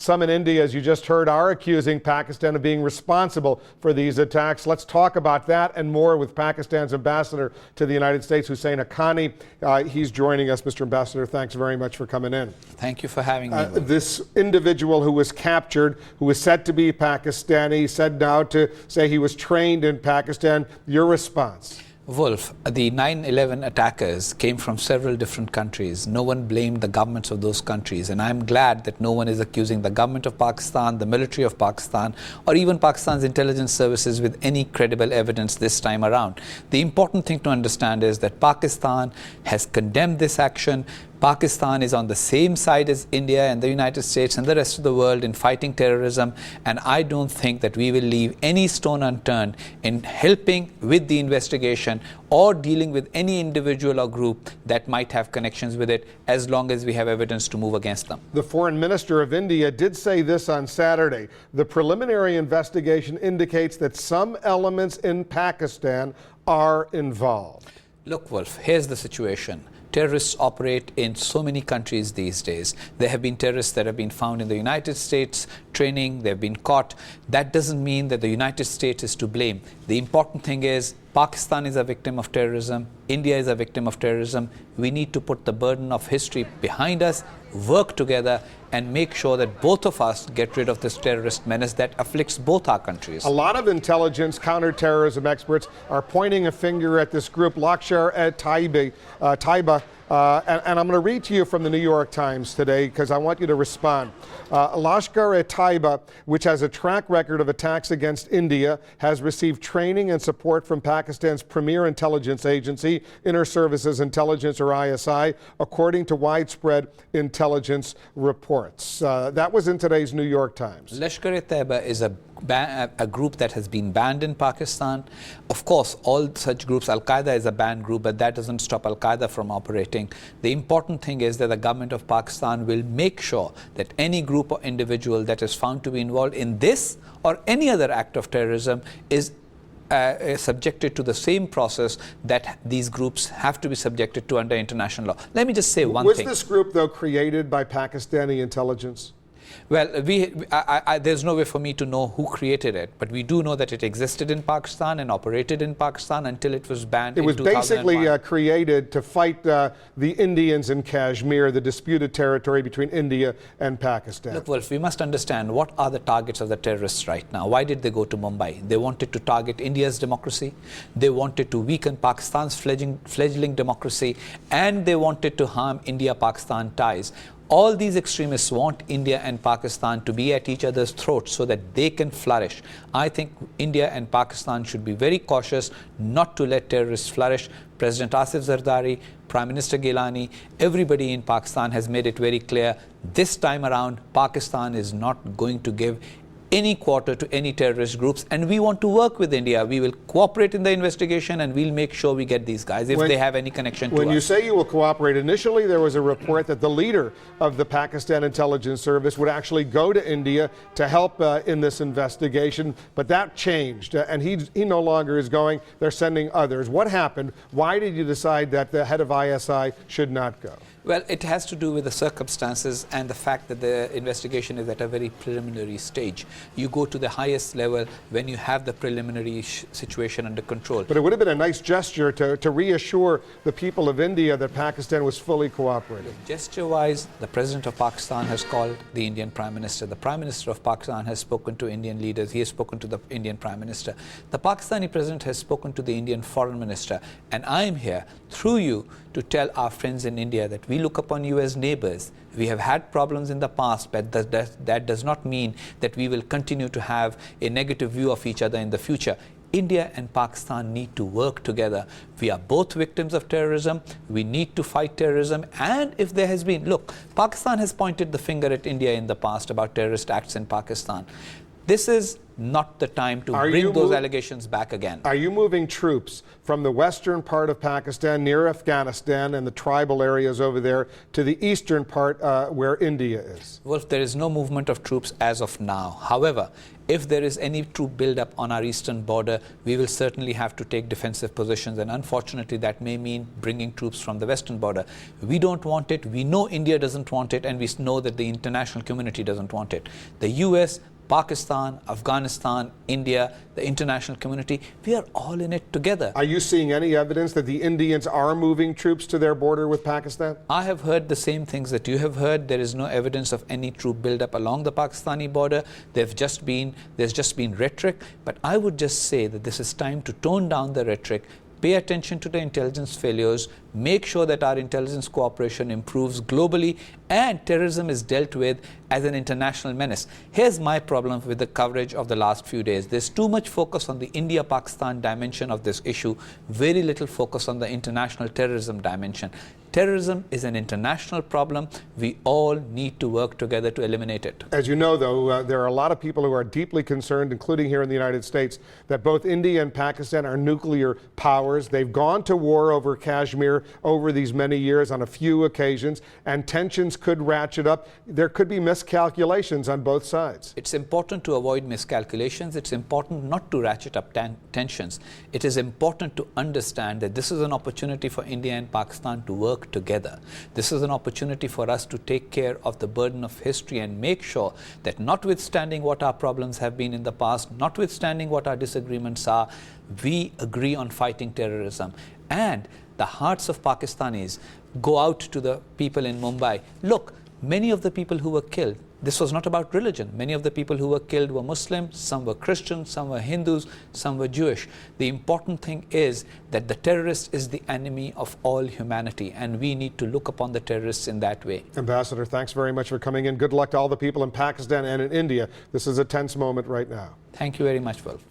Some in India, as you just heard, are accusing Pakistan of being responsible for these attacks. Let's talk about that and more with Pakistan's ambassador to the United States, Husain Haqqani. He's joining us. Mr. Ambassador, thanks very much for coming in. Thank you for having me. This individual who was captured, who was said to be Pakistani, said now to say he was trained in Pakistan. Your response? Wolf, the 9/11 attackers came from several different countries. No one blamed the governments of those countries, and I'm glad that no one is accusing the government of Pakistan, the military of Pakistan, or even Pakistan's intelligence services with any credible evidence this time around. The important thing to understand is that Pakistan has condemned this action. Pakistan is on the same side as India and the United States and the rest of the world in fighting terrorism, and I don't think that we will leave any stone unturned in helping with the investigation or dealing with any individual or group that might have connections with it, as long as we have evidence to move against them. The foreign minister of India did say this on Saturday. The preliminary investigation indicates that some elements in Pakistan are involved. Look, Wolf, here's the situation. Terrorists operate in so many countries these days. There have been terrorists that have been found in the United States training, they've been caught. That doesn't mean that the United States is to blame. The important thing is Pakistan is a victim of terrorism, India is a victim of terrorism. We need to put the burden of history behind us, work together, and make sure that both of us get rid of this terrorist menace that afflicts both our countries. A lot of intelligence, counterterrorism experts are pointing a finger at this group, Lashkar-e-Taiba, and I'm going to read to you from the New York Times today because I want you to respond. Lashkar-e-Taiba, which has a track record of attacks against India, has received training and support from Pakistan's premier intelligence agency, Inter-Services Intelligence, or ISI, according to widespread intelligence reports. That was in today's New York Times. Lashkar-e-Taiba is a group that has been banned in Pakistan. Of course, all such groups, Al-Qaeda is a banned group, but that doesn't stop Al-Qaeda from operating. The important thing is that the government of Pakistan will make sure that any group or individual that is found to be involved in this or any other act of terrorism is subjected to the same process that these groups have to be subjected to under international law. Let me just say one thing. Was this group, though, created by Pakistani intelligence? Well, there's no way for me to know who created it, but we do know that it existed in Pakistan and operated in Pakistan until it was banned in 2001. It was basically created to fight the Indians in Kashmir, the disputed territory between India and Pakistan. Look, Wolf, we must understand what are the targets of the terrorists right now. Why did they go to Mumbai? They wanted to target India's democracy, they wanted to weaken Pakistan's fledgling democracy, and they wanted to harm India-Pakistan ties. All these extremists want India and Pakistan to be at each other's throats so that they can flourish. I think India and Pakistan should be very cautious not to let terrorists flourish. President Asif Zardari, Prime Minister Gilani, everybody in Pakistan has made it very clear. This time around, Pakistan is not going to give any quarter to any terrorist groups, and we want to work with India. We will cooperate in the investigation, and we'll make sure we get these guys if they have any connection to us. When you say you will cooperate, initially there was a report that the leader of the Pakistan Intelligence Service would actually go to India to help in this investigation, but that changed, and he no longer is going. They're sending others. What happened? Why did you decide that the head of ISI should not go? Well, it has to do with the circumstances and the fact that the investigation is at a very preliminary stage. You go to the highest level when you have the preliminary situation under control. But it would have been a nice gesture to reassure the people of India that Pakistan was fully cooperating. Gesture-wise, the President of Pakistan has called the Indian Prime Minister. The Prime Minister of Pakistan has spoken to Indian leaders. He has spoken to the Indian Prime Minister. The Pakistani President has spoken to the Indian Foreign Minister. And I am here, through you, to tell our friends in India that we look upon you as neighbors. We have had problems in the past, but that does not mean that we will continue to have a negative view of each other in the future. India and Pakistan need to work together. We are both victims of terrorism. We need to fight terrorism. And if there has been, look, Pakistan has pointed the finger at India in the past about terrorist acts in Pakistan. This is not the time to bring those allegations back again. Are you moving troops from the western part of Pakistan near Afghanistan and the tribal areas over there to the eastern part where India is? Wolf, there is no movement of troops as of now. However, if there is any troop buildup on our eastern border, we will certainly have to take defensive positions, and unfortunately that may mean bringing troops from the western border. We don't want it, we know India doesn't want it, and we know that the international community doesn't want it. The US, Pakistan, Afghanistan, India, the international community, we are all in it together. Are you seeing any evidence that the Indians are moving troops to their border with Pakistan? I have heard the same things that you have heard. There is no evidence of any troop buildup along the Pakistani border. There's just been rhetoric, but I would just say that this is time to tone down the rhetoric, pay attention to the intelligence failures, make sure that our intelligence cooperation improves globally, and terrorism is dealt with as an international menace. Here's my problem with the coverage of the last few days. There's too much focus on the India-Pakistan dimension of this issue, very little focus on the international terrorism dimension. Terrorism is an international problem. We all need to work together to eliminate it. As you know, though, there are a lot of people who are deeply concerned, including here in the United States, that both India and Pakistan are nuclear powers. They've gone to war over Kashmir over these many years on a few occasions, and tensions could ratchet up. There could be miscalculations on both sides. It's important to avoid miscalculations. It's important not to ratchet up tensions. It is important to understand that this is an opportunity for India and Pakistan to work together. This is an opportunity for us to take care of the burden of history and make sure that, notwithstanding what our problems have been in the past, notwithstanding what our disagreements are, we agree on fighting terrorism. And the hearts of Pakistanis go out to the people in Mumbai. Look, many of the people who were killed, this was not about religion. Many of the people who were killed were Muslims, some were Christians, some were Hindus, some were Jewish. The important thing is that the terrorist is the enemy of all humanity, and we need to look upon the terrorists in that way. Ambassador, thanks very much for coming in. Good luck to all the people in Pakistan and in India. This is a tense moment right now. Thank you very much, Wolf.